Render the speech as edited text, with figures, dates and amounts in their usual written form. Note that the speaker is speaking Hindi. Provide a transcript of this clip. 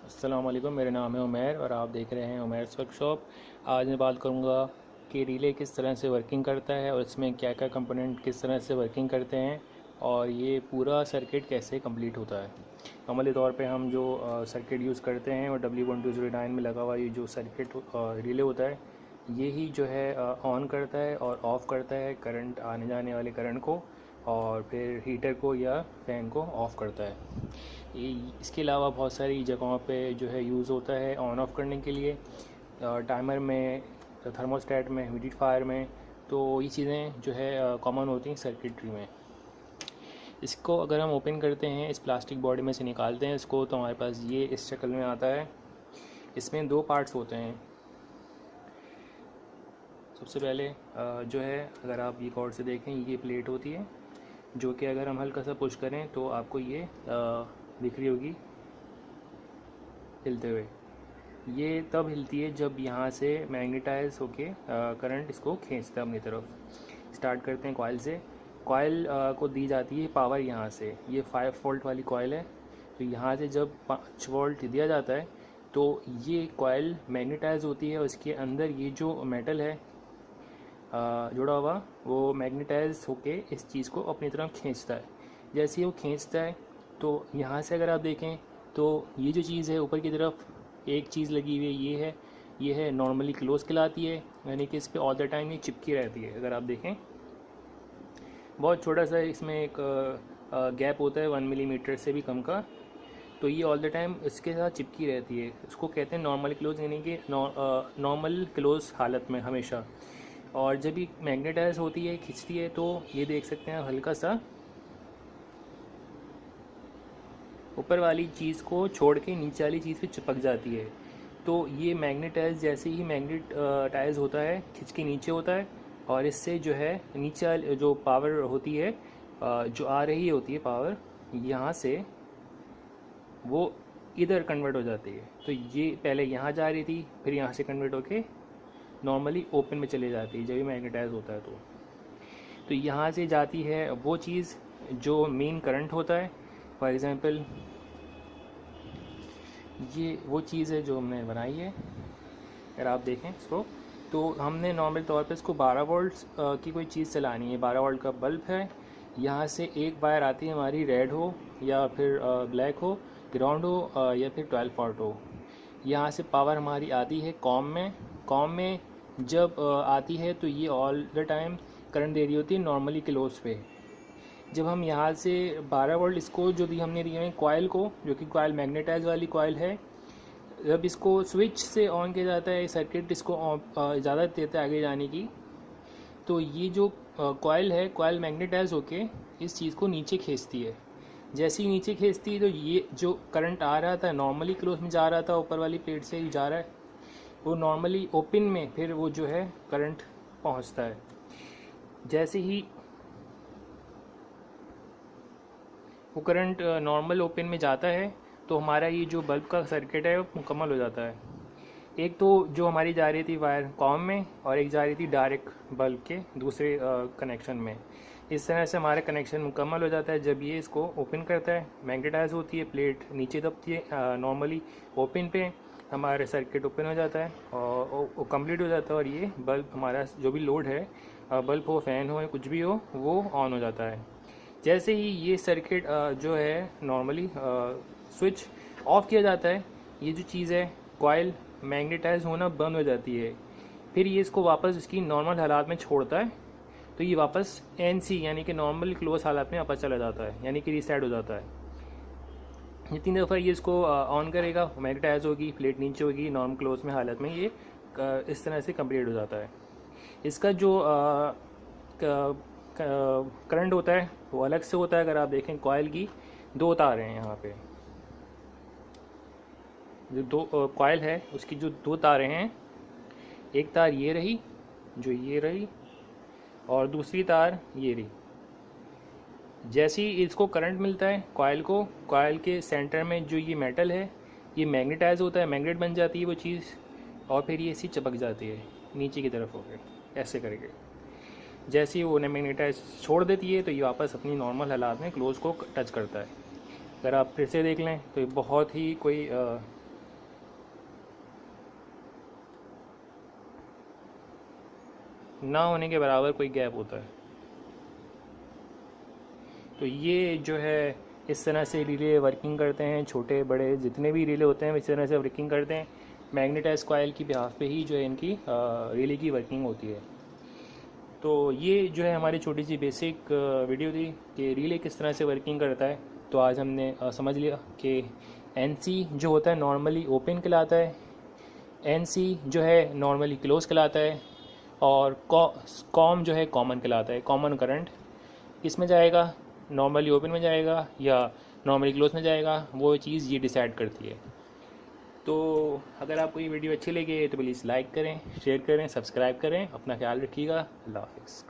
अस्सलाम वालेकुम। मेरा नाम है उमैर और आप देख रहे हैं उमैर्स वर्कशॉप। आज मैं बात करूंगा कि रिले किस तरह से वर्किंग करता है और इसमें क्या क्या कंपोनेंट किस तरह से वर्किंग करते हैं और ये पूरा सर्किट कैसे कंप्लीट होता है। अमली तौर पे हम जो सर्किट यूज़ करते हैं और W1209 में लगा हुआ ये जो सर्किट रिले होता है, ये ही जो है ऑन करता है और ऑफ़ करता है करंट, आने जाने वाले करंट को, और फिर हीटर को या फ़ैन को ऑफ़ करता है। इसके अलावा बहुत सारी जगहों पे जो है यूज़ होता है ऑन ऑफ़ करने के लिए, टाइमर में, थर्मोस्टेट में, ह्यूमिडिफायर में। तो ये चीज़ें जो है कॉमन होती हैं सर्किटरी में। इसको अगर हम ओपन करते हैं, इस प्लास्टिक बॉडी में से निकालते हैं इसको, तो हमारे पास ये इस शक्ल में आता है। इसमें दो पार्ट्स होते हैं। सबसे पहले जो है, अगर आप ये गौर से देखें, ये प्लेट होती है जो कि अगर हम हल्का सा पुश करें तो आपको ये दिख रही होगी हिलते हुए। ये तब हिलती है जब यहाँ से मैग्नेटाइज होके करंट इसको खींचता है अपनी तरफ। स्टार्ट करते हैं कॉइल से। कॉइल को दी जाती है पावर यहाँ से। ये 5 वोल्ट वाली कॉइल है, तो यहाँ से जब 5 वोल्ट दिया जाता है तो ये कॉइल मैग्नेटाइज होती है और इसके अंदर ये जो मेटल है जुड़ा हुआ, वो मैग्नेटाइज होके इस चीज़ को अपनी तरफ खींचता है। जैसे ही वो खींचता है तो यहाँ से अगर आप देखें तो ये जो चीज़ है ऊपर की तरफ एक चीज़ लगी हुई है, ये है नॉर्मली क्लोज कहलाती है, यानी कि इस पर ऑल द टाइम ये चिपकी रहती है। अगर आप देखें, बहुत छोटा सा इसमें एक गैप होता है 1 मिलीमीटर से भी कम का, तो ये ऑल द टाइम इसके साथ चिपकी रहती है। इसको कहते हैं नॉर्मल क्लोज, यानी कि नॉर्मल क्लोज हालत में हमेशा। और जब ये मैग्नेटाइज होती है, खिंचती है, तो ये देख सकते हैं हल्का सा ऊपर वाली चीज़ को छोड़ के नीचे वाली चीज़ पे चिपक जाती है। तो ये मैग्नेटाइज, जैसे ही मैग्नेटाइज होता है, खिंच के नीचे होता है, और इससे जो है नीचे वाली जो पावर होती है, जो आ रही होती है पावर, यहाँ से वो इधर कन्वर्ट हो जाती है। तो ये पहले यहाँ जा रही थी, फिर यहाँ से कन्वर्ट होके नॉर्मली ओपन में चले जाती है जब ये मैग्नेटाइज होता है। तो यहाँ से जाती है वो चीज़ जो मेन करंट होता है। फॉर एग्ज़ाम्पल, ये वो चीज़ है जो हमने बनाई है। अगर आप देखें इसको, तो हमने नॉर्मल तौर पे इसको 12 वोल्ट की कोई चीज़ चलानी है। 12 वोल्ट का बल्ब है। यहाँ से एक वायर आती है हमारी, रेड हो या फिर ब्लैक हो, ग्राउंड हो या फिर 12 वोल्ट हो। यहाँ से पावर हमारी आती है कॉम में जब आती है तो ये ऑल द टाइम करंट दे रही होती है नॉर्मली क्लोज पे। जब हम यहाँ से 12 वोल्ट इसको जो दी हमने दिए हैं कॉइल को, जो कि कॉइल मैग्नेटाइज वाली कॉइल है, जब इसको स्विच से ऑन किया जाता है, सर्किट इसको इजाज़त देता है आगे जाने की, तो ये जो कॉइल है, कॉइल मैग्नेटाइज होके इस चीज़ को नीचे खींचती है। जैसे ही नीचे खींचती है तो ये जो करंट आ रहा था नॉर्मली क्लोज में जा रहा था, ऊपर वाली प्लेट से ही जा रहा है, वो नॉर्मली ओपन में फिर वो जो है करंट पहुंचता है। जैसे ही वो करंट नॉर्मल ओपन में जाता है तो हमारा ये जो बल्ब का सर्किट है वो मुकम्मल हो जाता है। एक तो जो हमारी जा रही थी वायर कॉम में, और एक जा रही थी डायरेक्ट बल्ब के दूसरे कनेक्शन में। इस तरह से हमारा कनेक्शन मुकम्मल हो जाता है। जब ये इसको ओपन करता है, मैग्नेटाइज होती है, प्लेट नीचे दबती है नॉर्मली ओपन पे, हमारा सर्किट ओपन हो जाता है और वो कंप्लीट हो जाता है, और ये बल्ब हमारा जो भी लोड है, बल्ब हो, फ़ैन हो या कुछ भी हो, वो ऑन हो जाता है। जैसे ही ये सर्किट जो है नॉर्मली स्विच ऑफ किया जाता है, ये जो चीज़ है कॉइल मैग्नेटाइज होना बंद हो जाती है। फिर ये इसको वापस इसकी नॉर्मल हालात में छोड़ता है, तो ये वापस NC यानी कि नॉर्मल क्लोज हालात में वापस चला जाता है, यानी कि रीसेट हो जाता है। ये 3 दफ़ा ये इसको ऑन करेगा, मैग्नेटाइज होगी, प्लेट नीचे होगी, नॉर्मल क्लोज में हालत में ये इस तरह से कंप्लीट हो जाता है। इसका जो करंट होता है वो अलग से होता है। अगर आप देखें, कॉइल की 2 तार हैं यहाँ पे, जो दो कॉइल है उसकी जो 2 तारें हैं, एक तार ये रही, जो ये रही, और दूसरी तार ये रही। जैसे ही इसको करंट मिलता है कॉइल को, कॉइल के सेंटर में जो ये मेटल है ये मैग्नेटाइज होता है, मैग्नेट बन जाती है वो चीज़, और फिर ये ऐसी चिपक जाती है नीचे की तरफ होकर ऐसे करके। जैसे ही वो मैग्नेटाइज छोड़ देती है तो ये वापस अपनी नॉर्मल हालात में क्लोज को टच करता है। अगर आप फिर से देख लें तो ये बहुत ही कोई ना होने के बराबर कोई गैप होता है। तो ये जो है इस तरह से रिले वर्किंग करते हैं, छोटे बड़े जितने भी रिले होते हैं इस तरह से वर्किंग करते हैं। मैग्नेटाइज कॉइल की बिहाफ पे ही जो है इनकी रिले की वर्किंग होती है। तो ये जो है हमारी छोटी सी बेसिक वीडियो थी कि रिले किस तरह से वर्किंग करता है। तो आज हमने समझ लिया कि एनसी जो होता है नॉर्मली ओपन कहलाता है, एनसी जो है नॉर्मली क्लोज कहलाता है, और कॉम जो है कॉमन कहलाता है। कॉमन करंट किस में जाएगा, नॉर्मली ओपन में जाएगा या नॉर्मली क्लोज में जाएगा, वो चीज़ ये डिसाइड करती है। तो अगर आपको ये वीडियो अच्छी लगे तो प्लीज़ लाइक करें, शेयर करें, सब्सक्राइब करें। अपना ख्याल रखिएगा। अल्लाह हाफ़िज़।